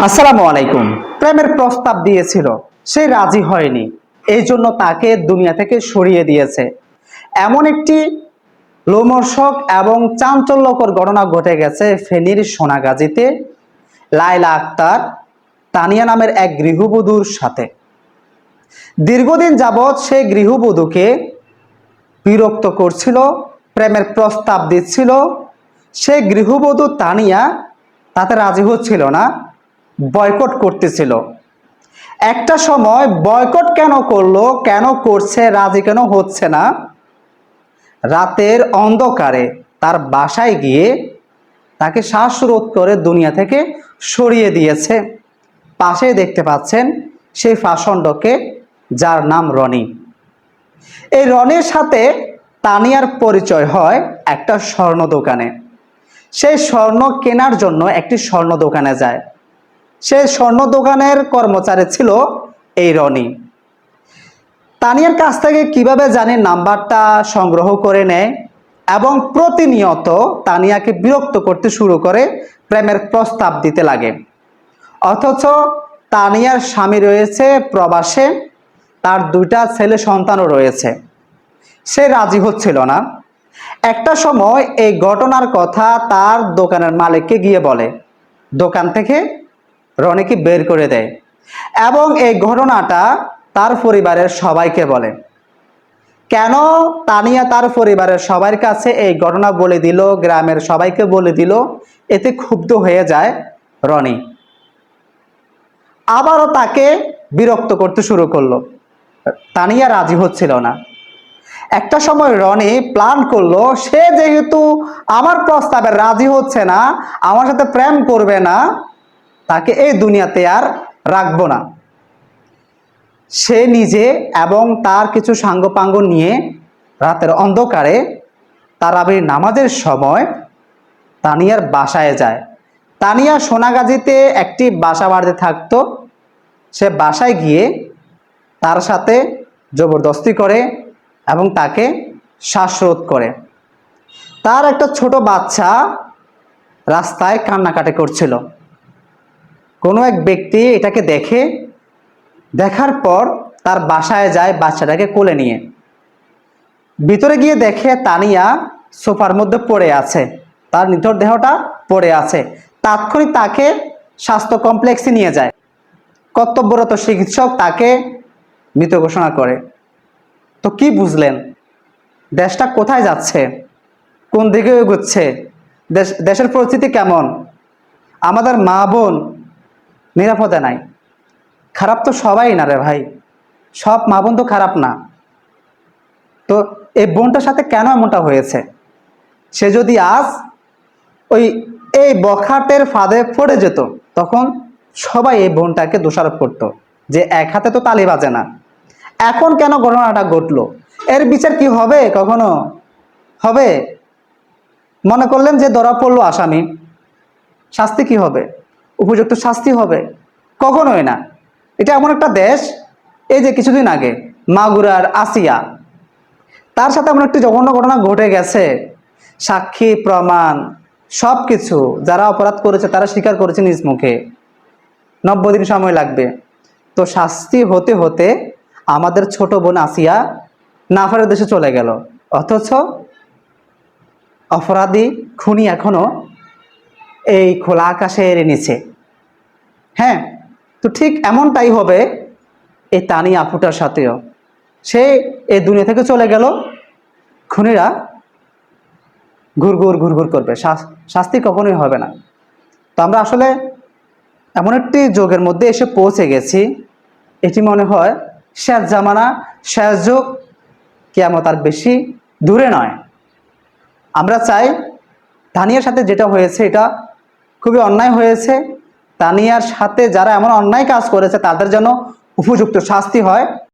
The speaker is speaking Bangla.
আসসালামু আলাইকুম। প্রেমের প্রস্তাব দিয়েছিল, সে রাজি হয়নি, এই জন্য তাকে দুনিয়া থেকে সরিয়ে দিয়েছে। এমন একটি লোমহর্ষক এবং চাঞ্চল্যকর ঘটনা ঘটে গেছে ফেনীর সোনাগাজীতে লায়লা আক্তার তানিয়া নামের এক গৃহবধূর সাথে। দীর্ঘদিন যাবৎ সে গৃহবধূকে বিরক্ত করছিল, প্রেমের প্রস্তাব দিচ্ছিল। সে গৃহবধূ তানিয়া তাতে রাজি হচ্ছিল না, বয়কট করতেছিল। একটা সময় বয়কট কেন করলো, কেন করছে, রাজি কেন হচ্ছে না, রাতের অন্ধকারে তার বাসায় গিয়ে তাকে শ্বাসরোধ করে দুনিয়া থেকে সরিয়ে দিয়েছে। পাশে দেখতে পাচ্ছেন সেই ফাঁসণ্ডকে, যার নাম রনি। এই রনির সাথে তানিয়ার পরিচয় হয় একটা স্বর্ণ দোকানে। সেই স্বর্ণ কেনার জন্য একটি স্বর্ণ দোকানে যায়। সেই স্বর্ণ দোকানের কর্মচারী ছিল এই রনি। তানিয়ার কাছ থেকে কিভাবে জানি নাম্বারটা সংগ্রহ করে নেয় এবং প্রতিনিয়ত তানিয়াকে বিরক্ত করতে শুরু করে, প্রেমের প্রস্তাব দিতে লাগে। অথচ তানিয়ার স্বামী রয়েছে প্রবাসে, তার দুইটা ছেলে সন্তানও রয়েছে। সে রাজি হচ্ছিল না। একটা সময় এই ঘটনার কথা তার দোকানের মালিককে গিয়ে বলে, দোকান থেকে রনিকে বের করে দেয় এবং এই ঘটনাটা তার পরিবারের সবাইকে বলে। কেন তানিয়া তার পরিবারের সবার কাছে এই ঘটনা বলে দিল, গ্রামের সবাইকে বলে দিল, এতে ক্ষুব্ধ হয়ে যায় রনি। আবারও তাকে বিরক্ত করতে শুরু করলো। তানিয়া রাজি হচ্ছিল না। একটা সময় রনি প্ল্যান করলো, সে যেহেতু আমার প্রস্তাবে রাজি হচ্ছে না, আমার সাথে প্রেম করবে না, তাকে এই দুনিয়াতে আর রাখবো না। সে নিজে এবং তার কিছু সাঙ্গপাঙ্গ নিয়ে রাতের অন্ধকারে তারাবির নামাজের সময় তানিয়ার বাসায় যায়। তানিয়া সোনাগাজীতে একটি বাসা বাড়িতে থাকতো। সে বাসায় গিয়ে তার সাথে জবরদস্তি করে এবং তাকে শ্বাসরোধ করে। তার একটা ছোট বাচ্চা রাস্তায় কান্নাকাটি করছিল। কোনো এক ব্যক্তি এটাকে দেখার পর তার বাসায় যায় বাচ্চাটাকে কোলে নিয়ে। ভিতরে গিয়ে দেখে তানিয়া সোফার মধ্যে পড়ে আছে, তার নিথর দেহটা পড়ে আছে। তাৎক্ষণিক তাকে স্বাস্থ্য কমপ্লেক্সে নিয়ে যায়। কর্তব্যরত চিকিৎসক তাকে মৃত ঘোষণা করে। তো কি বুঝলেন, দেশটা কোথায় যাচ্ছে, কোন দিকে এগোচ্ছে, দেশের পরিস্থিতি কেমন? আমাদের মা বোন নিরাপদে নাই। খারাপ তো সবাই না রে ভাই, সব মা বোন তো খারাপ না। তো এই বোনটার সাথে কেন এমনটা হয়েছে? সে যদি আজ এই বখাটের ফাঁদে পড়ে যেত, তখন সবাই এই বোনটাকে দোষারোপ করতো যে এক হাতে তো তালি বাজে না। এখন কেন ঘটনাটা ঘটলো? এর বিচার কি হবে? কখনো হবে? মনে করলেন যে ধরা পড়লো আসামি, শাস্তি কি হবে? উপযুক্ত শাস্তি হবে? কখনোই না। এটা এমন একটা দেশ, এই যে কিছুদিন আগে মাগুরার আসিয়া, তার সাথে এমন একটি জঘন্য ঘটনা ঘটে গেছে। সাক্ষী প্রমাণ সব কিছু যারা অপরাধ করেছে তারা স্বীকার করেছে নিজ মুখে। 90 দিন সময় লাগবে। তো শাস্তি হতে হতে আমাদের ছোট বোন আসিয়া নাফারের দেশে চলে গেল। অথচ অপরাধী খুনি এখনো এই খোলা আকাশে এড়ে নিছে। হ্যাঁ, তো ঠিক এমনটাই হবে এই তানি আপুটার সাথেও। সে এই দুনিয়া থেকে চলে গেল, খুনিরা ঘুরঘুর ঘুরঘুর করবে, শাস্তি কখনোই হবে না। তো আমরা আসলে এমন একটি যুগের মধ্যে এসে পৌঁছে গেছি, এটি মনে হয় শেষ জামানা, শেষ যুগ, কিয়ামত আর বেশি দূরে নয়। আমরা চাই তানিয়ার সাথে যেটা হয়েছে এটা খুবই অন্যায় হয়েছে। তানিয়ার সাথে যারা এমন অন্যায় কাজ করেছে তাদের যেন উপযুক্ত শাস্তি হয়।